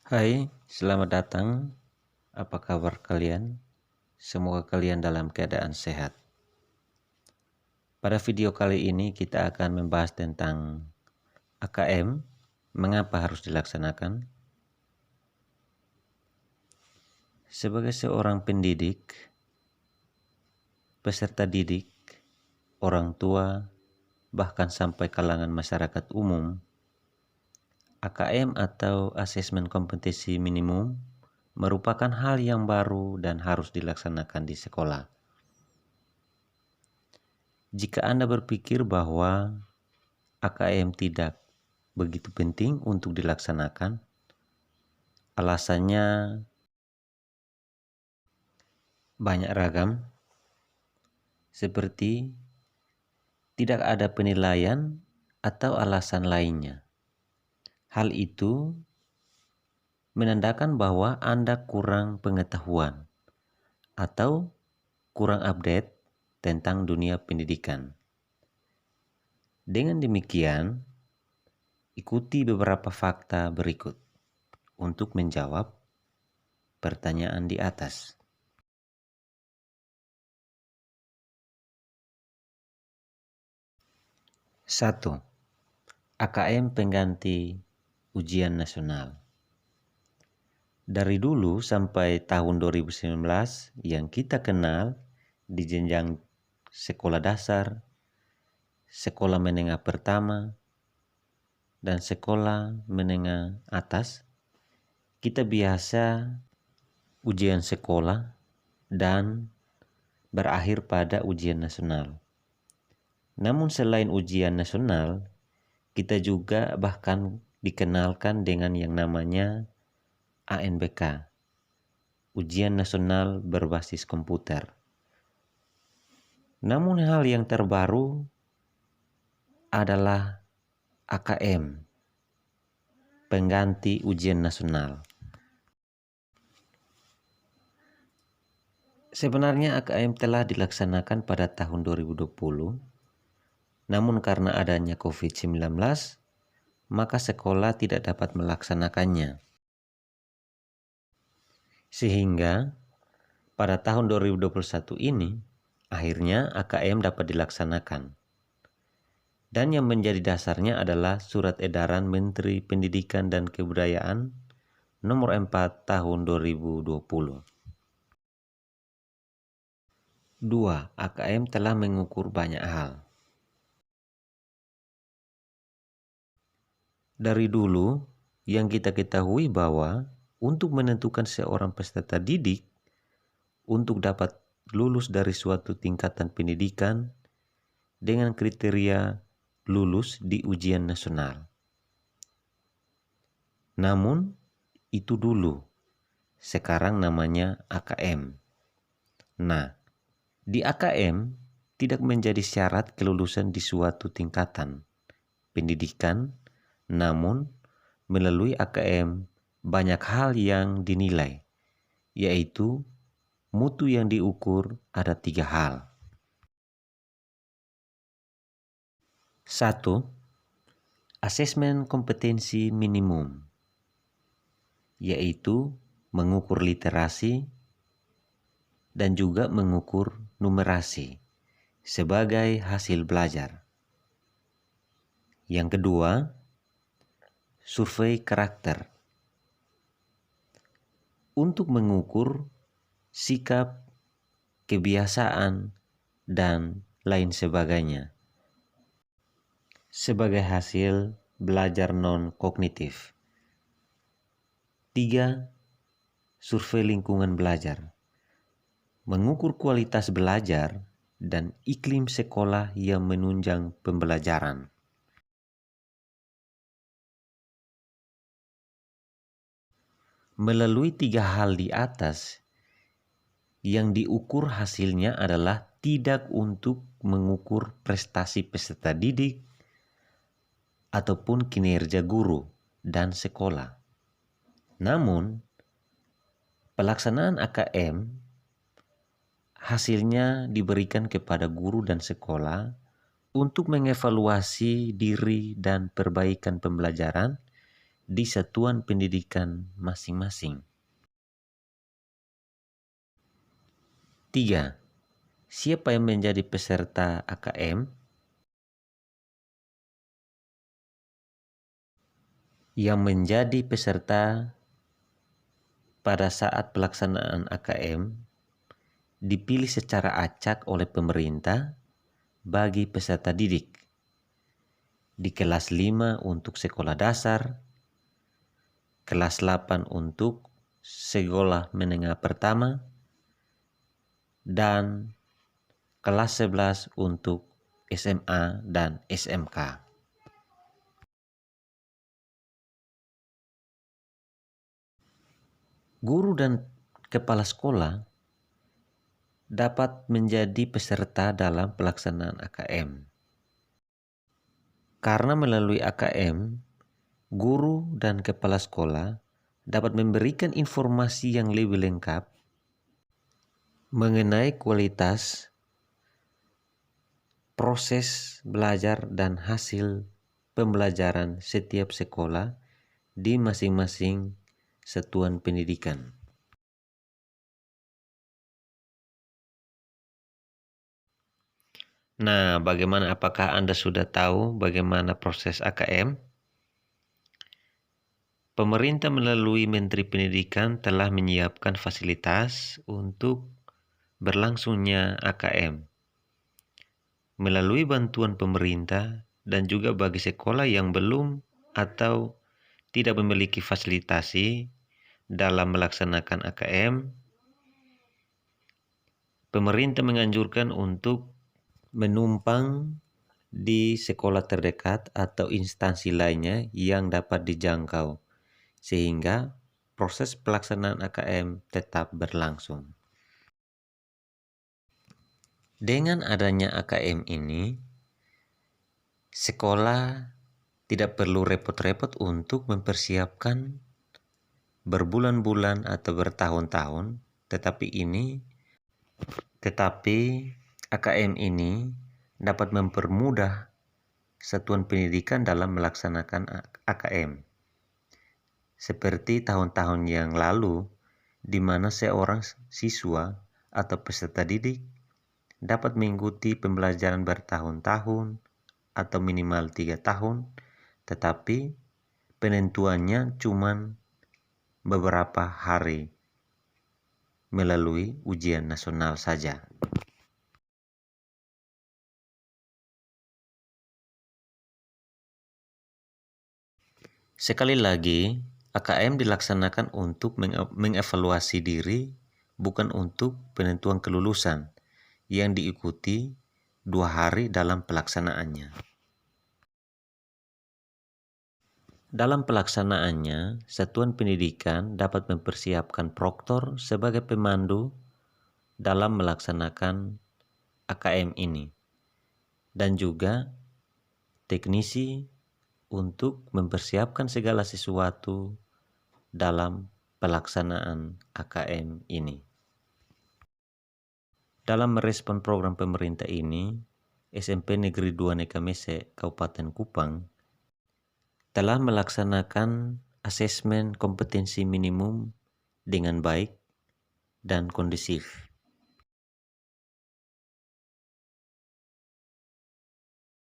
Hai, selamat datang. Apa kabar kalian? Semoga kalian dalam keadaan sehat. Pada video kali ini kita akan membahas tentang AKM, mengapa harus dilaksanakan. Sebagai seorang pendidik, peserta didik, orang tua, bahkan sampai kalangan masyarakat umum, AKM atau Asesmen Kompetensi Minimum merupakan hal yang baru dan harus dilaksanakan di sekolah. Jika Anda berpikir bahwa AKM tidak begitu penting untuk dilaksanakan, alasannya banyak ragam, seperti tidak ada penilaian atau alasan lainnya. Hal itu menandakan bahwa Anda kurang pengetahuan atau kurang update tentang dunia pendidikan. Dengan demikian, ikuti beberapa fakta berikut untuk menjawab pertanyaan di atas. 1. AKM pengganti ujian nasional. Dari dulu sampai tahun 2019 yang kita kenal di jenjang sekolah dasar, sekolah menengah pertama, dan sekolah menengah atas, kita biasa ujian sekolah dan berakhir pada ujian nasional. Namun selain ujian nasional, kita juga bahkan dikenalkan dengan yang namanya ANBK, Ujian Nasional Berbasis Komputer. Namun hal yang terbaru adalah AKM, pengganti ujian nasional. Sebenarnya AKM telah dilaksanakan pada tahun 2020, namun karena adanya COVID-19, maka sekolah tidak dapat melaksanakannya. Sehingga pada tahun 2021 ini, akhirnya AKM dapat dilaksanakan. Dan yang menjadi dasarnya adalah Surat Edaran Menteri Pendidikan dan Kebudayaan Nomor 4 Tahun 2020. 2. AKM telah mengukur banyak hal. Dari dulu, yang kita ketahui bahwa untuk menentukan seorang peserta didik untuk dapat lulus dari suatu tingkatan pendidikan dengan kriteria lulus di ujian nasional. Namun, itu dulu. Sekarang namanya AKM. Nah, di AKM tidak menjadi syarat kelulusan di suatu tingkatan pendidikan, namun melalui AKM banyak hal yang dinilai, yaitu mutu yang diukur ada 3 hal. 1. Asesmen kompetensi minimum, yaitu mengukur literasi dan juga mengukur numerasi sebagai hasil belajar. Yang kedua, survei karakter untuk mengukur sikap, kebiasaan, dan lain sebagainya sebagai hasil belajar non-kognitif. 3. Survei lingkungan belajar mengukur kualitas belajar dan iklim sekolah yang menunjang pembelajaran. Melalui 3 hal di atas, yang diukur hasilnya adalah tidak untuk mengukur prestasi peserta didik ataupun kinerja guru dan sekolah. Namun, pelaksanaan AKM hasilnya diberikan kepada guru dan sekolah untuk mengevaluasi diri dan perbaikan pembelajaran di satuan pendidikan masing-masing. 3. Siapa yang menjadi peserta AKM? Yang menjadi peserta pada saat pelaksanaan AKM dipilih secara acak oleh pemerintah bagi peserta didik di kelas 5 untuk sekolah dasar, kelas 8 untuk sekolah menengah pertama, dan kelas 11 untuk SMA dan SMK. Guru dan kepala sekolah dapat menjadi peserta dalam pelaksanaan AKM. Karena melalui AKM, guru dan kepala sekolah dapat memberikan informasi yang lebih lengkap mengenai kualitas, proses belajar, dan hasil pembelajaran setiap sekolah di masing-masing satuan pendidikan. Nah, apakah Anda sudah tahu bagaimana proses AKM? Pemerintah melalui Menteri Pendidikan telah menyiapkan fasilitas untuk berlangsungnya AKM. Melalui bantuan pemerintah dan juga bagi sekolah yang belum atau tidak memiliki fasilitasi dalam melaksanakan AKM, pemerintah menganjurkan untuk menumpang di sekolah terdekat atau instansi lainnya yang dapat dijangkau, sehingga proses pelaksanaan AKM tetap berlangsung. Dengan adanya AKM ini, sekolah tidak perlu repot-repot untuk mempersiapkan berbulan-bulan atau bertahun-tahun, tetapi AKM ini dapat mempermudah satuan pendidikan dalam melaksanakan AKM. Seperti tahun-tahun yang lalu, di mana seorang siswa atau peserta didik dapat mengikuti pembelajaran bertahun-tahun atau minimal 3 tahun, tetapi penentuannya cuma beberapa hari melalui ujian nasional saja. Sekali lagi, AKM dilaksanakan untuk mengevaluasi diri, bukan untuk penentuan kelulusan yang diikuti 2 hari dalam pelaksanaannya. Dalam pelaksanaannya, satuan pendidikan dapat mempersiapkan proktor sebagai pemandu dalam melaksanakan AKM ini, dan juga teknisi untuk mempersiapkan segala sesuatu dalam pelaksanaan AKM ini. Dalam merespon program pemerintah ini, SMP Negeri 2 Nekamese, Kabupaten Kupang, telah melaksanakan asesmen kompetensi minimum dengan baik dan kondusif.